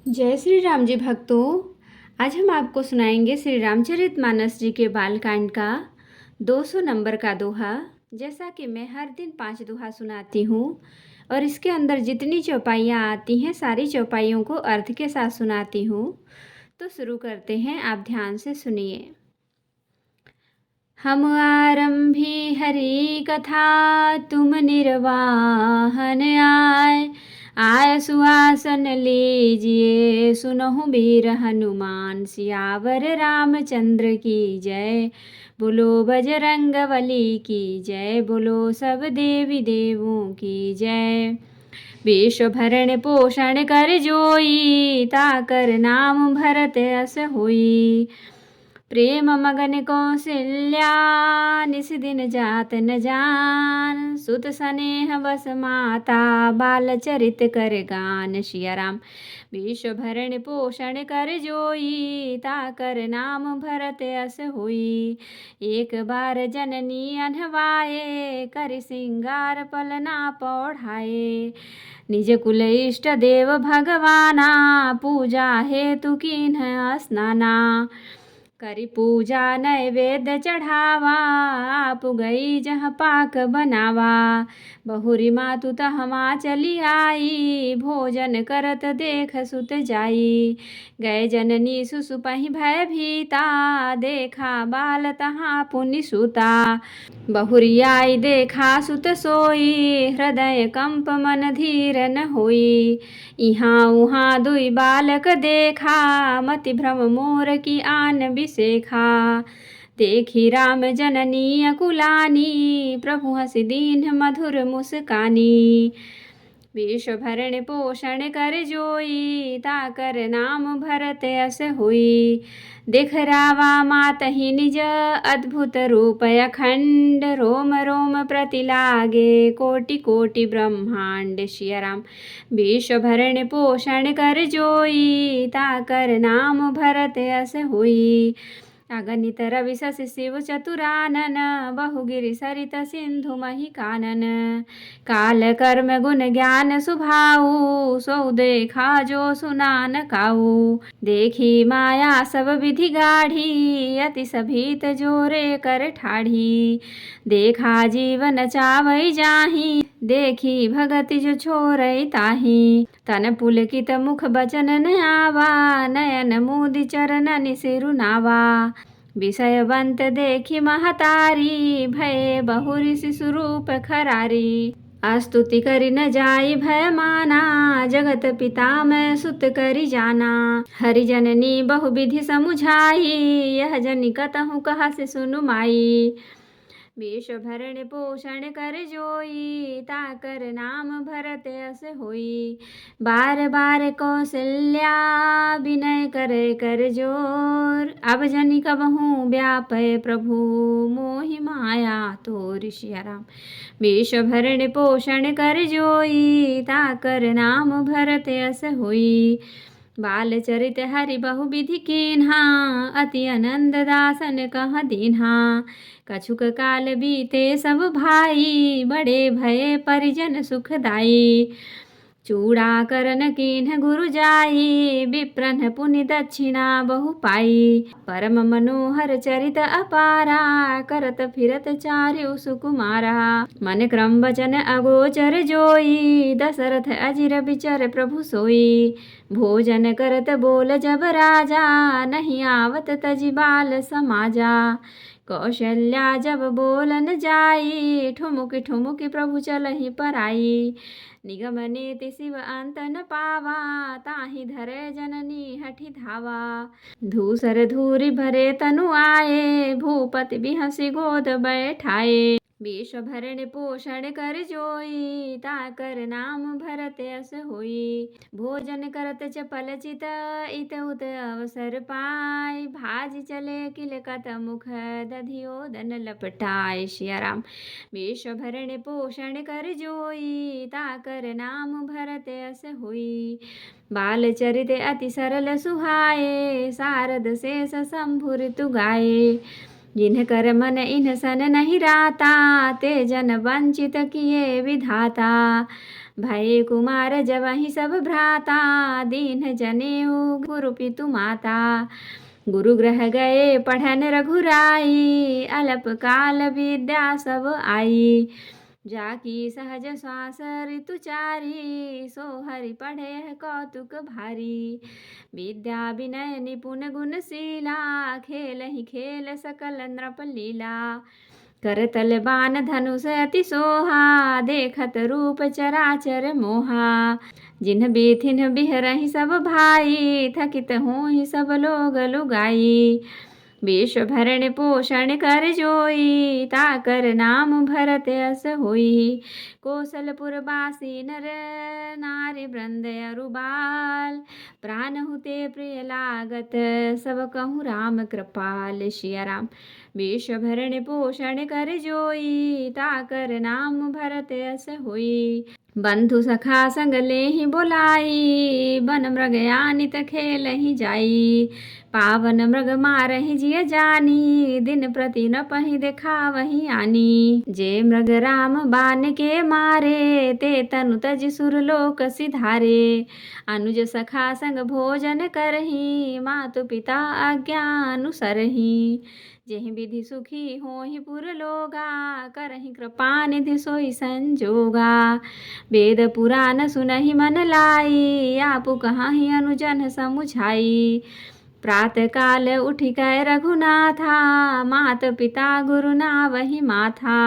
जय श्री राम जी भक्तों। आज हम आपको सुनाएंगे श्री रामचरितमानस जी के बालकांड का 200 नंबर का दोहा। जैसा कि मैं हर दिन 5 दोहा सुनाती हूँ और इसके अंदर जितनी चौपाइयाँ आती हैं सारी चौपाइयों को अर्थ के साथ सुनाती हूँ। तो शुरू करते हैं, आप ध्यान से सुनिए। हम आरंभी हरि कथा, तुम निर्वाहन आए। आय सुहासन लीजिए, सुनहु वीर हनुमान। सियावर रामचंद्र की जय, बोलो बजरंगबली की जय। बोलो सब देवी देवों की जय। विश्व भरण पोषण कर जोई, ताकर नाम भरत अस होई। प्रेम मगन कौशल्या, निस दिन जात न जान। सुत स्नेह बस माता, बाल चरित कर गान। सिया राम विश्व भरण पोषण कर जोई, ताकर नाम भरत अस होई। एक बार जननी अनहवाए, कर सिंगार पलना पौढ़ाए। निज कुल इष्ट देव भगवाना, पूजा हेतु कीन्ह स्नाना। करी पूजा नैवेद्य चढ़ावा, आप गई जहाँ पाक बनावा। बहुरी मातु तहमा चली आई, भोजन करत देख सुत जाई। गए जननी सुसुपहि भय भीता, देखा बाल तहाँ पुनि सुता। बहुरी आई देखा सुत सोई, हृदय कंप मन धीर न होई। इहाँ उहाँ दुई बालक देखा, मति भ्रम मोर की आन बिसेखा। देखी राम जननी अकुलानी, प्रभु हंसी दीन मधुर मुस्कानी। विश्व भरण पोषण कर जोई, ताकर नाम भरत अस होई। देख रावा मातहि निज, अद्भुत रूप अखंड। रोम रोम प्रति लागे, कोटि कोटि ब्रह्मांड। सिया राम विश्व भरण पोषण कर जोई, ताकर नाम भरत अस होई। अगणित रवि शशि शिव चतुरानन, बहुगिरि सरित सिंधु मही कानन। काल कर्म गुण ज्ञान सुभाऊ, सो देखा जो सुना न काऊ। देखी माया सब विधि गाढ़ी, अति सभीत जोरे कर ठाढ़ी। देखा जीवन चावै जाहि, देखी भगति जो छोरै ताहि। तन पुलकित मुख बचन न आवा, नयन मुदि चरणनि सिरु नावा। विषयवंत देखी महतारी, भय बहुरि शिशु रूप खरारी। स्तुति करि न जाई भय माना, जगत पिता मैं सुत करि जाना। हरि जननी बहु विधि समुझाई, यह जनि कतहु कहसि सुनु माई। विश्व भरण पोषण कर जोई, ताकर नाम भरत अस होई। बार बार कौशल्या, विनय करे कर जोर। अब जनि कबहूँ व्यापय प्रभु, मोहि माया तोर। सिया राम विश्व भरण पोषण कर जोई, ताकर नाम भरत अस होई। बाल चरित हरि बहु विधि कीन्हा, अति आनंद दासन कह दीन्हा। कछुक काल बीते सब भाई, बड़े भये परिजन सुखदाई। चूड़ा करन कीन्ह गुरु जाई, विप्रन पुनि दक्षिणा बहु पाई। परम मनोहर चरित अपारा, करत फिरत चार्यु सुकुमारा। मन क्रम वचन अगोचर जोई, दशरथ अजिर बिचर प्रभु सोई। भोजन करत बोल जब राजा, नहीं आवत तजि बाल समाजा। कौशल्या जब बोलन जाई, ठुमुक ठुमुक प्रभु चलहि पराई। निगम नेति शिव अंत न पावा, ताहि धरे जननी हठि धावा। धूसर धूरि भरे तनु आए, भूपति बिहसि गोद बैठाए। विश्व भरण पोषण कर जोई, ताकर नाम भरत अस होई। भोजन करत चपल चित, इत उत अवसर पाय। भाज चले किलकत मुख, दधियोदन लपटाय। सिया राम विश्व भरण पोषण कर जोई, ताकर नाम भरत अस होई। बाल चरित अति सरल सुहाए, सारद शेष शंभु ऋतु गाए। जिन्ह कर मन इन्ह सन नहीं राता, ते जन वंचित किए विधाता। भय कुमार जबहि सब भ्राता, दीन जनेऊ गुरु पितु माता। गुरु ग्रह गए पढ़न रघुराई, अल्प काल विद्या सब आई। जाकी सहज श्वास ऋतुचारी, सो हरि पढ़े कौतुक भारी। विद्या विनय निपुण गुणशीला, खेल ही खेल सकल नृप लीला। करतल बाण धनुष अति सोहा, देखत रूप चराचर मोहा। जिन्ह बीथिन बिहरहि सब भाई, थकित होहि सब लोग लुगाई। विश्व भरण पोषण कर जोई, ताकर नाम भरत अस होई। कौशलपुर बासी नर नारी वृंद अरु बाल, प्राण हुते प्रिय लागत सब कहूँ राम कृपाल। सिया राम। विश्व भरण पोषण कर जोई, ताकर नाम भरत अस होई। बंधु सखा संग लेहि बोलाई, बन मृग आनित खेल ही जाई। पावन मृग मारहि जिय जानी, दिन प्रति न पहि देखावहि आनी। जे मृग राम बान के मारे, ते तनु तज सुरलोक सिधारे। अनुज सखा संग भोजन करहि, मातु पिता आज्ञा अनुसरहि। जेहि विधि सुखी होहि पुर लोगा, करहि कृपा निधि सोई संजोगा। वेद पुराण सुनहि मन लाई, आपु कहाहि अनुजन समुझाई। प्रातः काल उठि कै रघुनाथा, मात पिता गुरु नावहि माथा।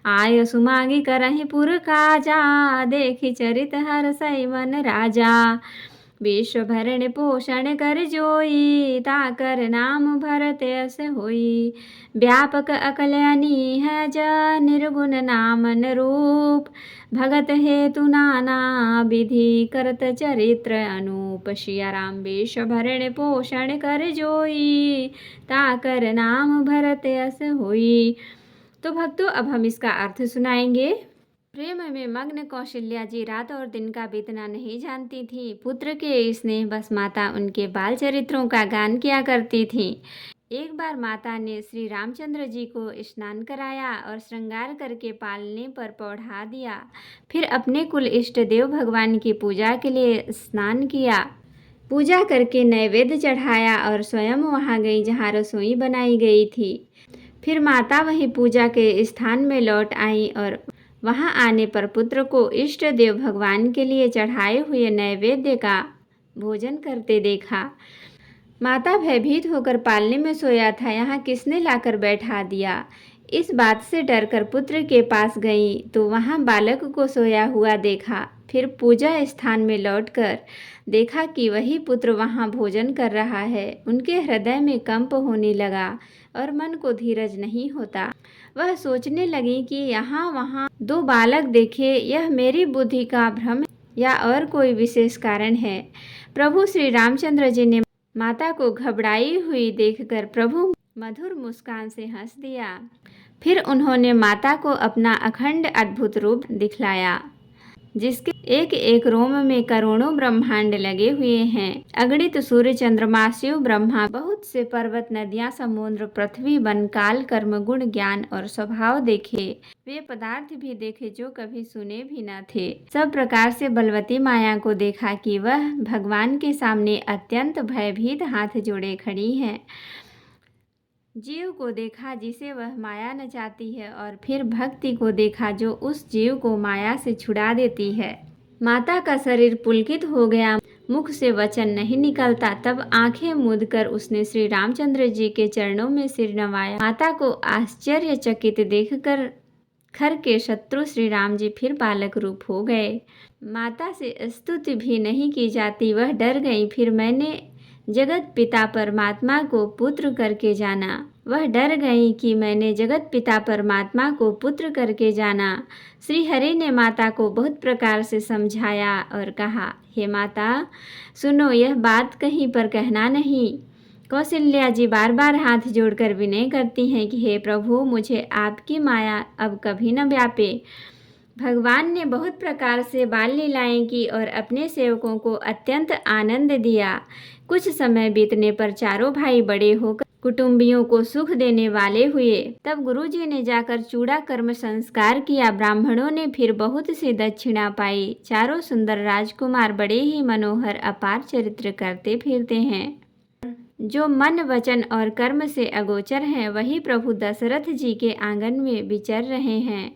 आय सुमांगी करहि पुर काजा, देखि चरित हर्षै मन राजा। विश्व भरण पोषण कर जोई, ताकर नाम भरत अस होई। व्यापक अकल अनीह ज निर्गुण नाम न रूप, भगत हेतु नाना विधि करत चरित्र अनूप। सिया राम। विश्व भरण पोषण कर जोई, ताकर नाम भरत अस होई। तो भक्तों, अब हम इसका अर्थ सुनाएंगे। प्रेम में मग्न कौशल्या जी रात और दिन का बीतना नहीं जानती थी। पुत्र के स्नेह बस माता उनके बाल चरित्रों का गान किया करती थी। एक बार माता ने श्री रामचंद्र जी को स्नान कराया और श्रृंगार करके पालने पर पौढ़ा दिया। फिर अपने कुल इष्ट देव भगवान की पूजा के लिए स्नान किया। पूजा करके नैवेद्य चढ़ाया और स्वयं वहां गई जहां रसोई बनाई गई थी। फिर माता वही पूजा के स्थान में लौट आई और वहां आने पर पुत्र को इष्ट देव भगवान के लिए चढ़ाए हुए नैवेद्य का भोजन करते देखा। माता भयभीत होकर पालने में सोया था, यहाँ किसने लाकर बैठा दिया। इस बात से डरकर पुत्र के पास गई तो वहाँ बालक को सोया हुआ देखा। फिर पूजा स्थान में लौटकर देखा कि वही पुत्र वहाँ भोजन कर रहा है। उनके हृदय में कंप होने लगा और मन को धीरज नहीं होता। वह सोचने लगी कि यहाँ वहाँ दो बालक देखे, यह मेरी बुद्धि का भ्रम या और कोई विशेष कारण है। प्रभु श्री रामचंद्र जी ने माता को घबराई हुई देखकर प्रभु मधुर मुस्कान से हंस दिया। फिर उन्होंने माता को अपना अखंड अद्भुत रूप दिखलाया, जिसके एक एक रोम में करोड़ों ब्रह्मांड लगे हुए हैं। अगणित सूर्य चंद्रमा शिव ब्रह्मा, बहुत से पर्वत नदियां समुद्र पृथ्वी वन काल कर्म गुण ज्ञान और स्वभाव देखे। वे पदार्थ भी देखे जो कभी सुने भी न थे। सब प्रकार से बलवती माया को देखा कि वह भगवान के सामने अत्यंत भयभीत हाथ जोड़े खड़ी है। जीव को देखा जिसे वह माया नचाती है और फिर भक्ति को देखा जो उस जीव को माया से छुड़ा देती है। माता का शरीर पुलकित हो गया, मुख से वचन नहीं निकलता। तब आंखें मूंदकर उसने श्री रामचंद्र जी के चरणों में सिर नवाया। माता को आश्चर्यचकित देखकर खर के शत्रु श्री राम जी फिर बालक रूप हो गए। माता से स्तुति भी नहीं की जाती, वह डर गई। फिर मैंने जगत पिता परमात्मा को पुत्र करके जाना। वह डर गई कि मैंने जगत पिता परमात्मा को पुत्र करके जाना। श्री हरि ने माता को बहुत प्रकार से समझाया और कहा, हे माता सुनो, यह बात कहीं पर कहना नहीं। कौशल्या जी बार बार हाथ जोड़कर विनय करती हैं कि हे प्रभु, मुझे आपकी माया अब कभी न व्यापे। भगवान ने बहुत प्रकार से बाल लीलाएं की और अपने सेवकों को अत्यंत आनंद दिया। कुछ समय बीतने पर चारों भाई बड़े होकर कुटुंबियों को सुख देने वाले हुए। तब गुरुजी ने जाकर चूड़ा कर्म संस्कार किया। ब्राह्मणों ने फिर बहुत सी दक्षिणा पाई। चारों सुंदर राजकुमार बड़े ही मनोहर अपार चरित्र करते फिरते हैं। जो मन वचन और कर्म से अगोचर हैं, वही प्रभु दशरथ जी के आंगन में विचर रहे हैं।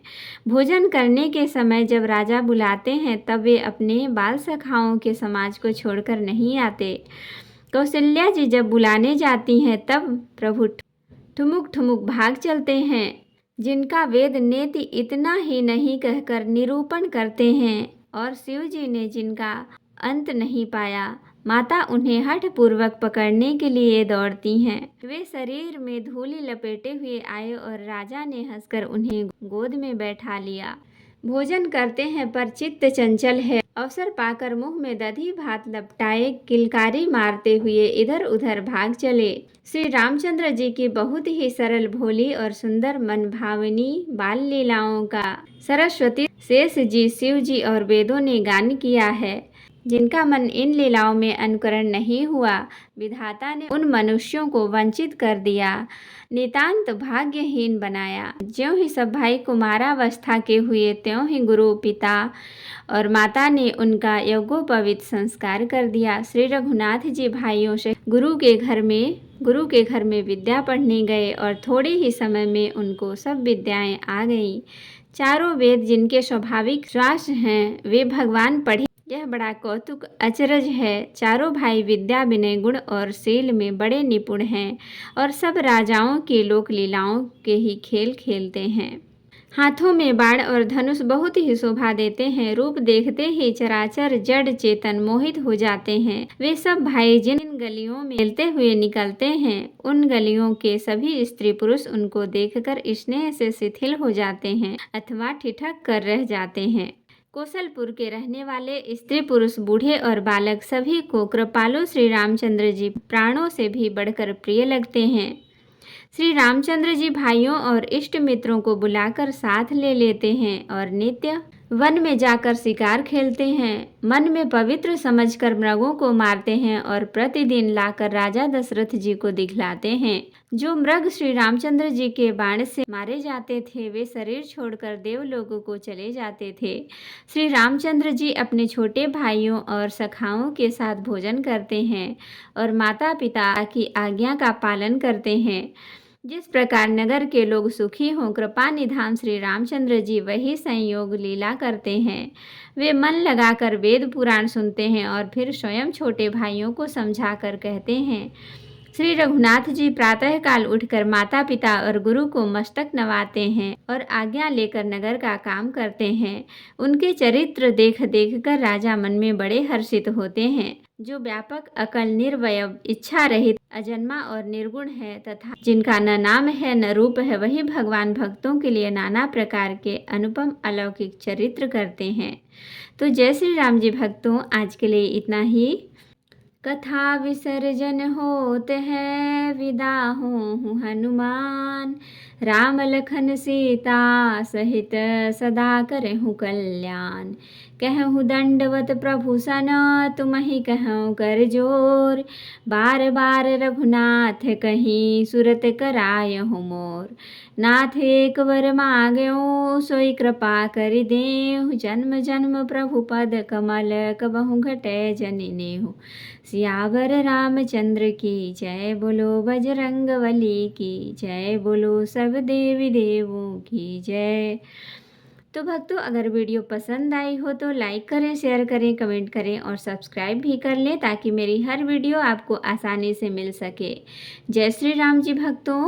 भोजन करने के समय जब राजा बुलाते हैं, तब वे अपने बाल सखाओं के समाज को छोड़कर नहीं आते। कौशल्या जी जब बुलाने जाती हैं, तब प्रभु ठुमुक ठुमुक भाग चलते हैं। जिनका वेद नेति इतना ही नहीं कहकर निरूपण करते हैं, और शिव जी ने जिनका अंत नहीं पाया, माता उन्हें हठ पूर्वक पकड़ने के लिए दौड़ती हैं। वे शरीर में धूलि लपेटे हुए आए और राजा ने हंसकर उन्हें गोद में बैठा लिया। भोजन करते हैं पर चित्त चंचल है। अवसर पाकर मुंह में दधी भात लपटाए किलकारी मारते हुए इधर उधर भाग चले। श्री रामचंद्र जी की बहुत ही सरल, भोली और सुंदर मन भावनी बाल लीलाओं का सरस्वती शेष जी, शिव जी और वेदों ने गान किया है। जिनका मन इन लीलाओं में अनुकरण नहीं हुआ, विधाता ने उन मनुष्यों को वंचित कर दिया, नितांत भाग्यहीन बनाया। ज्यों ही सब भाई कुमारावस्था के हुए, त्यों ही गुरु, पिता और माता ने उनका यज्ञोपवीत संस्कार कर दिया। श्री रघुनाथ जी भाइयों से गुरु के घर में विद्या पढ़ने गए और थोड़े ही समय में उनको सब विद्याएं आ गईं। चारों वेद जिनके स्वाभाविक श्वास हैं, वे भगवान पढ़े। यह बड़ा कौतुक अचरज है। चारों भाई विद्या, विनय, गुण और शील में बड़े निपुण हैं और सब राजाओं की लोक लीलाओं के ही खेल खेलते हैं। हाथों में बाण और धनुष बहुत ही शोभा देते हैं। रूप देखते ही चराचर जड़ चेतन मोहित हो जाते हैं। वे सब भाई जिन गलियों में खेलते हुए निकलते हैं, उन गलियों के सभी स्त्री पुरुष उनको देखकर स्नेह से शिथिल हो जाते हैं अथवा ठिठक कर रह जाते हैं। कौशलपुर के रहने वाले स्त्री पुरुष, बूढ़े और बालक सभी को कृपालु श्री रामचंद्र जी प्राणों से भी बढ़कर प्रिय लगते हैं। श्री रामचंद्र जी भाइयों और इष्ट मित्रों को बुलाकर साथ ले लेते हैं और नित्य वन में जाकर शिकार खेलते हैं। मन में पवित्र समझकर मृगों को मारते हैं और प्रतिदिन लाकर राजा दशरथ जी को दिखलाते हैं। जो मृग श्री रामचंद्र जी के बाण से मारे जाते थे, वे शरीर छोड़कर देवलोकों को चले जाते थे। श्री रामचंद्र जी अपने छोटे भाइयों और सखाओं के साथ भोजन करते हैं और माता पिता की आज्ञा का पालन करते हैं। जिस प्रकार नगर के लोग सुखी हों, कृपा निधान श्री रामचंद्र जी वही संयोग लीला करते हैं। वे मन लगाकर वेद पुराण सुनते हैं और फिर स्वयं छोटे भाइयों को समझाकर कहते हैं। श्री रघुनाथ जी प्रातःकाल उठकर माता पिता और गुरु को मस्तक नवाते हैं और आज्ञा लेकर नगर का काम करते हैं। उनके चरित्र देख देख कर राजा मन में बड़े हर्षित होते हैं। जो व्यापक, अकल, निर्वयव, इच्छा रहित, अजन्मा और निर्गुण है तथा जिनका न नाम है न रूप है, वही भगवान भक्तों के लिए नाना प्रकार के अनुपम अलौकिक चरित्र करते हैं। तो जय श्री राम जी भक्तों, आज के लिए इतना ही। कथा विसर्जन होत है, विदा हूँ हनुमान। राम लखन सीता सहित सदा करहु कल्याण। कहूँ दंडवत प्रभु सन, तुमहि कहूँ कर जोर। बार बार रघुनाथ कहीं, सुरत करायहु मोर। नाथ एक वर मांग्यो, सोई कृपा कर देहु। जन्म जन्म प्रभु पद कमल, कबहु घटै जनि नेहु। सियावर रामचंद्र की जय, बोलो बजरंगबली की जय, बोलो सब देवी देवों की जय। तो भक्तों, अगर वीडियो पसंद आई हो तो लाइक करें, शेयर करें, कमेंट करें और सब्सक्राइब भी कर लें, ताकि मेरी हर वीडियो आपको आसानी से मिल सके। जय श्री राम जी भक्तों।